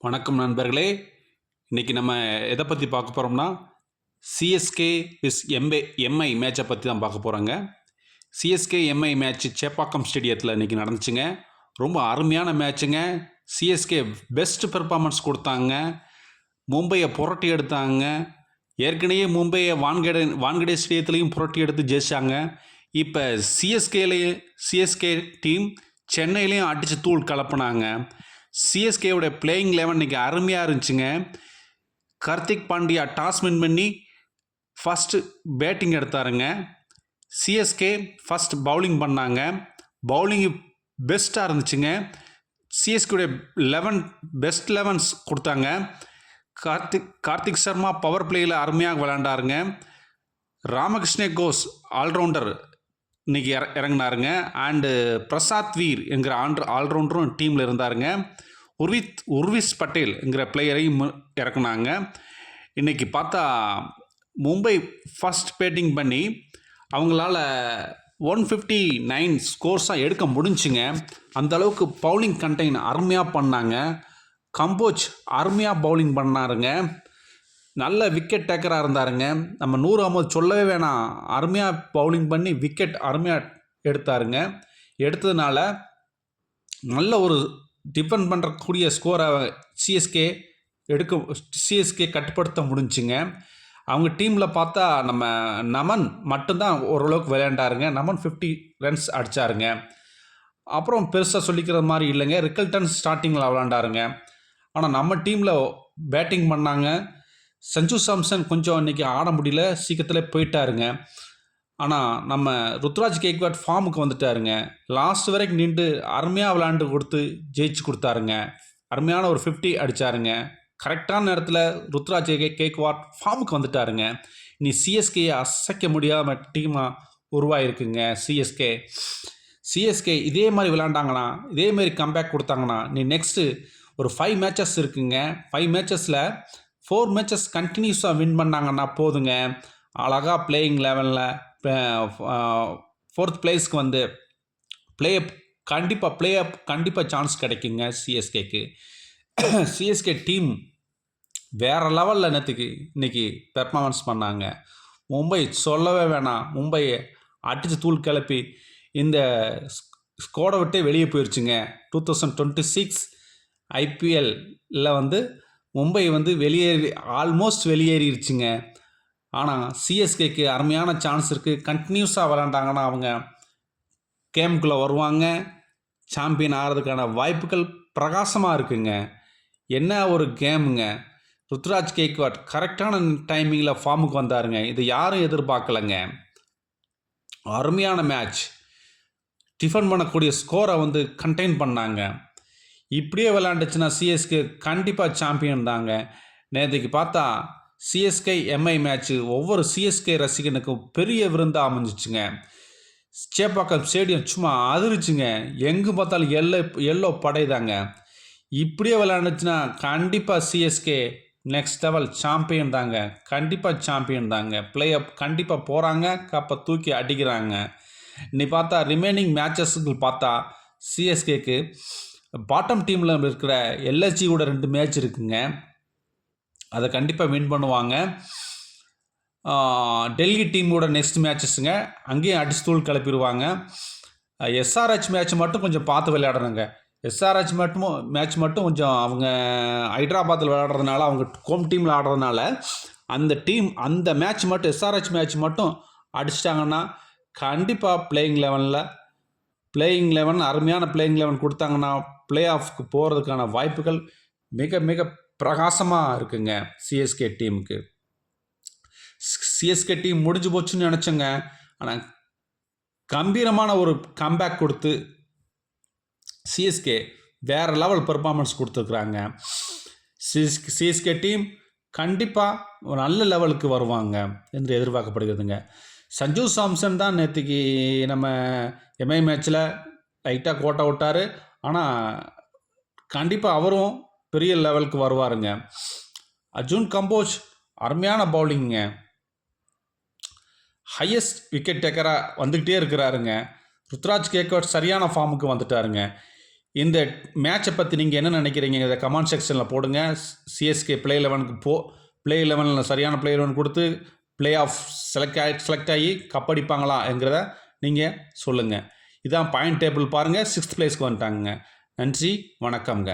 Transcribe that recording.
வணக்கம் நண்பர்களே. இன்றைக்கி நம்ம எதை பற்றி பார்க்க போகிறோம்னா சிஎஸ்கே விஸ் எம்ஐ மேட்சை பற்றி தான் பார்க்க போகிறோங்க. சிஎஸ்கே எம்ஐ மேட்ச் சேப்பாக்கம் ஸ்டேடியத்தில் இன்றைக்கி நடந்துச்சுங்க. ரொம்ப அருமையான மேட்சுங்க. சிஎஸ்கே பெஸ்ட் பெர்ஃபார்மன்ஸ் கொடுத்தாங்க. மும்பையை புரட்டி எடுத்தாங்க. ஏற்கனவே மும்பையை வான்கடே ஸ்டேடியத்துலேயும் புரட்டி எடுத்து ஜெயிச்சாங்க. இப்போ சிஎஸ்கே டீம் சென்னையிலையும் அடித்து தூள் கலப்புனாங்க. சிஎஸ்கேவுடைய பிளேயிங் 11 இன்றைக்கி அருமையாக இருந்துச்சுங்க. கார்த்திக் பாண்டியா டாஸ் வின் பண்ணி ஃபஸ்ட்டு பேட்டிங் எடுத்தாருங்க. சிஎஸ்கே ஃபஸ்ட் பவுலிங் பண்ணாங்க. பவுலிங்கு பெஸ்ட்டாக இருந்துச்சுங்க. சிஎஸ்கேவுடைய பெஸ்ட் 11 கொடுத்தாங்க. கார்த்திக் சர்மா பவர் பிளேயில் அருமையாக விளையாண்டாருங்க. ராமகிருஷ்ண கோஷ் ஆல்ரவுண்டர் இன்றைக்கி இறங்கினாருங்க. அண்டு பிரசாத் வீர் என்கிற ஆல்ரவுண்டரும் டீமில் இருந்தாருங்க. உர்விஸ் பட்டேல் என்கிற பிளேயரையும் இறக்குனாங்க. இன்றைக்கி பார்த்தா மும்பை ஃபஸ்ட் பேட்டிங் பண்ணி அவங்களால 159 ஸ்கோர்ஸாக எடுக்க முடிஞ்சுங்க. அந்தளவுக்கு பவுலிங் கண்டெயின் அருமையாக பண்ணாங்க. கம்போஜ் அருமையாக பவுலிங் பண்ணாருங்க. நல்ல விக்கெட் டேக்கராக இருந்தாருங்க. நம்ம நூறு அகமது சொல்லவே வேணாம். அருமையாக பவுலிங் பண்ணி விக்கெட் அருமையாக எடுத்தாருங்க. எடுத்ததுனால நல்ல ஒரு டிஃபெண்ட் பண்ணுறக்கூடிய ஸ்கோரை சிஎஸ்கே கட்டுப்படுத்த முடிஞ்சுங்க. அவங்க டீமில் பார்த்தா நம்ம நமன் மட்டும்தான் ஓரளவுக்கு விளையாண்டாருங்க. நமன் 50 ரன்ஸ் அடித்தாருங்க. அப்புறம் பெருசாக சொல்லிக்கிற மாதிரி இல்லைங்க. ரிக்கல்டன் ஸ்டார்டிங்கில் விளையாண்டாருங்க. ஆனால் நம்ம டீமில் பேட்டிங் பண்ணாங்க. சஞ்சு சாம்சன் கொஞ்சம் இன்றைக்கி ஆட முடியல, சீக்கிரத்தில் போயிட்டாருங்க. ஆனால் நம்ம ருத்ராஜ் கேக்வாட் ஃபார்முக்கு வந்துட்டாருங்க. லாஸ்ட் வரைக்கும் நின்று அருமையாக விளையாண்டு கொடுத்து ஜெயிச்சு கொடுத்தாருங்க. அருமையான ஒரு 50 அடித்தாருங்க. கரெக்டான நேரத்தில் ருத்ராஜ் கேக்வாட் ஃபார்முக்கு வந்துட்டாருங்க. இனி சிஎஸ்கேயை அசைக்க முடியாமல் டீமாக உருவாயிருக்குங்க. சிஎஸ்கே இதே மாதிரி விளையாண்டாங்கன்னா, இதே மாதிரி கம்பேக் கொடுத்தாங்கன்னா, நீ நெக்ஸ்ட்டு ஒரு 5 மேட்சஸ் இருக்குங்க. 5 மேட்சஸில் 4 மேட்சஸ் கண்டினியூஸாக வின் பண்ணாங்கன்னா போதுங்க. அழகாக பிளேயிங் லெவலில் 4th பிளேஸ்க்கு வந்து கண்டிப்பாக சான்ஸ் கிடைக்குங்க சிஎஸ்கேக்கு. சிஎஸ்கே டீம் வேறு லெவலில் இன்றைக்கி பெர்ஃபார்மன்ஸ் பண்ணாங்க. மும்பை சொல்லவே வேணாம். மும்பையை அடித்து தூள் கிளப்பி இந்த ஸ்கோடை விட்டே வெளியே போயிடுச்சுங்க. 2026 ஐபிஎல்லில் வந்து மும்பை வந்து ஆல்மோஸ்ட் வெளியேறிடுச்சுங்க. ஆனால் சிஎஸ்கேக்கு அருமையான சான்ஸ் இருக்குது. கண்டினியூஸாக விளாண்டாங்கன்னா அவங்க கேமுக்குள்ளே வருவாங்க. சாம்பியன் ஆகிறதுக்கான வாய்ப்புகள் பிரகாசமாக இருக்குங்க. என்ன ஒரு கேமுங்க. ருத்ராஜ் கேக்வாட் கரெக்டான டைமிங்கில் ஃபார்முக்கு வந்தாருங்க. இது யாரும் எதிர்பார்க்கலைங்க. அருமையான மேட்ச். டிஃபெண்ட் பண்ணக்கூடிய ஸ்கோரை வந்து கண்டெயின் பண்ணாங்க. இப்படியே விளையாண்டுச்சுன்னா சிஎஸ்கே கண்டிப்பாக சாம்பியன் தாங்க. நேற்றுக்கு பார்த்தா சிஎஸ்கே எம்ஐ மேட்ச்சு ஒவ்வொரு சிஎஸ்கே ரசிகனுக்கும் பெரிய விருந்தாக அமைஞ்சிச்சுங்க. சேப்பாக்கம் ஸ்டேடியம் சும்மா அதிர்ச்சுங்க. எங்கே பார்த்தாலும் எல்லோ படைதாங்க. இப்படியே விளையாண்டுச்சுன்னா கண்டிப்பாக சிஎஸ்கே நெக்ஸ்ட் லெவல் சாம்பியன் தாங்க. கண்டிப்பாக சாம்பியன் தாங்க. பிளே ஆஃப் கண்டிப்பாக போகிறாங்க. கப்பை தூக்கி அடிக்கிறாங்க. நீ பார்த்தா ரிமைனிங் மேட்சஸுக்கு பார்த்தா சிஎஸ்கேக்கு பாட்டம் டீமில் இருக்கிற எல்எஸ்ஜியோட 2 மேட்ச் இருக்குங்க. அதை கண்டிப்பாக வின் பண்ணுவாங்க. டெல்லி டீமோட நெக்ஸ்ட் மேட்சஸுங்க. அங்கேயும் அடிச்சு தூள் கிளப்பிடுவாங்க. எஸ்ஆர்ஹெச் மேட்ச் மட்டும் கொஞ்சம் பார்த்து விளையாடணுங்க. எஸ்ஆர்ஹெச் மேட்ச் மட்டும் கொஞ்சம் அவங்க ஹைதராபாத்தில் விளையாடுறதுனால, அவங்க ஹோம் டீமில் ஆடுறதுனால அந்த மேட்ச் மட்டும் எஸ்ஆர்ஹெச் மேட்ச் மட்டும் அடிச்சிட்டாங்கன்னா கண்டிப்பாக பிளேயிங் 11 அருமையான பிளேயிங் 11 கொடுத்தாங்கன்னா பிளே ஆஃப்க்கு போகிறதுக்கான வாய்ப்புகள் மிக மிக பிரகாசமாக இருக்குங்க சிஎஸ்கே டீமுக்கு. சிஎஸ்கே டீம் முடிஞ்சு போச்சுன்னு நினச்சேங்க. ஆனால் கம்பீரமான ஒரு கம்பேக் கொடுத்து சிஎஸ்கே வேறு லெவல் பெர்ஃபார்மன்ஸ் கொடுத்துருக்குறாங்க. சிஎஸ்கே டீம் கண்டிப்பாக ஒரு நல்ல லெவலுக்கு வருவாங்க என்று எதிர்பார்க்கப்படுகிறதுங்க. சஞ்சு சாம்சன் தான் நேற்றுக்கு நம்ம எம்ஐ மேட்ச்சில் லைட்டாக கோட்டை விட்டார். ஆனால் கண்டிப்பாக அவரும் பெரிய லெவலுக்கு வருவாருங்க. அர்ஜுன் கம்போஜ் அருமையான பவுலிங்க. ஹையஸ்ட் விக்கெட் டேக்கராக வந்துக்கிட்டே இருக்கிறாருங்க. ருத்ராஜ் கேக்வாட் சரியான ஃபார்முக்கு வந்துட்டாருங்க. இந்த மேட்சை பற்றி நீங்கள் என்ன நினைக்கிறீங்க இதை கமெண்ட் செக்ஷனில் போடுங்க. சிஎஸ்கே ப்ளே 11க்கு ப்ளே 11 சரியான ப்ளே 11 கொடுத்து ப்ளே ஆஃப் செலக்ட் ஆகி கப் அடிப்பாங்களா என்கிறத நீங்கள் சொல்லுங்கள். இதான் பாயிண்ட் டேபிள் பாருங்கள், 6th பிளேஸ்க்கு வந்துட்டாங்க. நன்றி, வணக்கம்ங்க.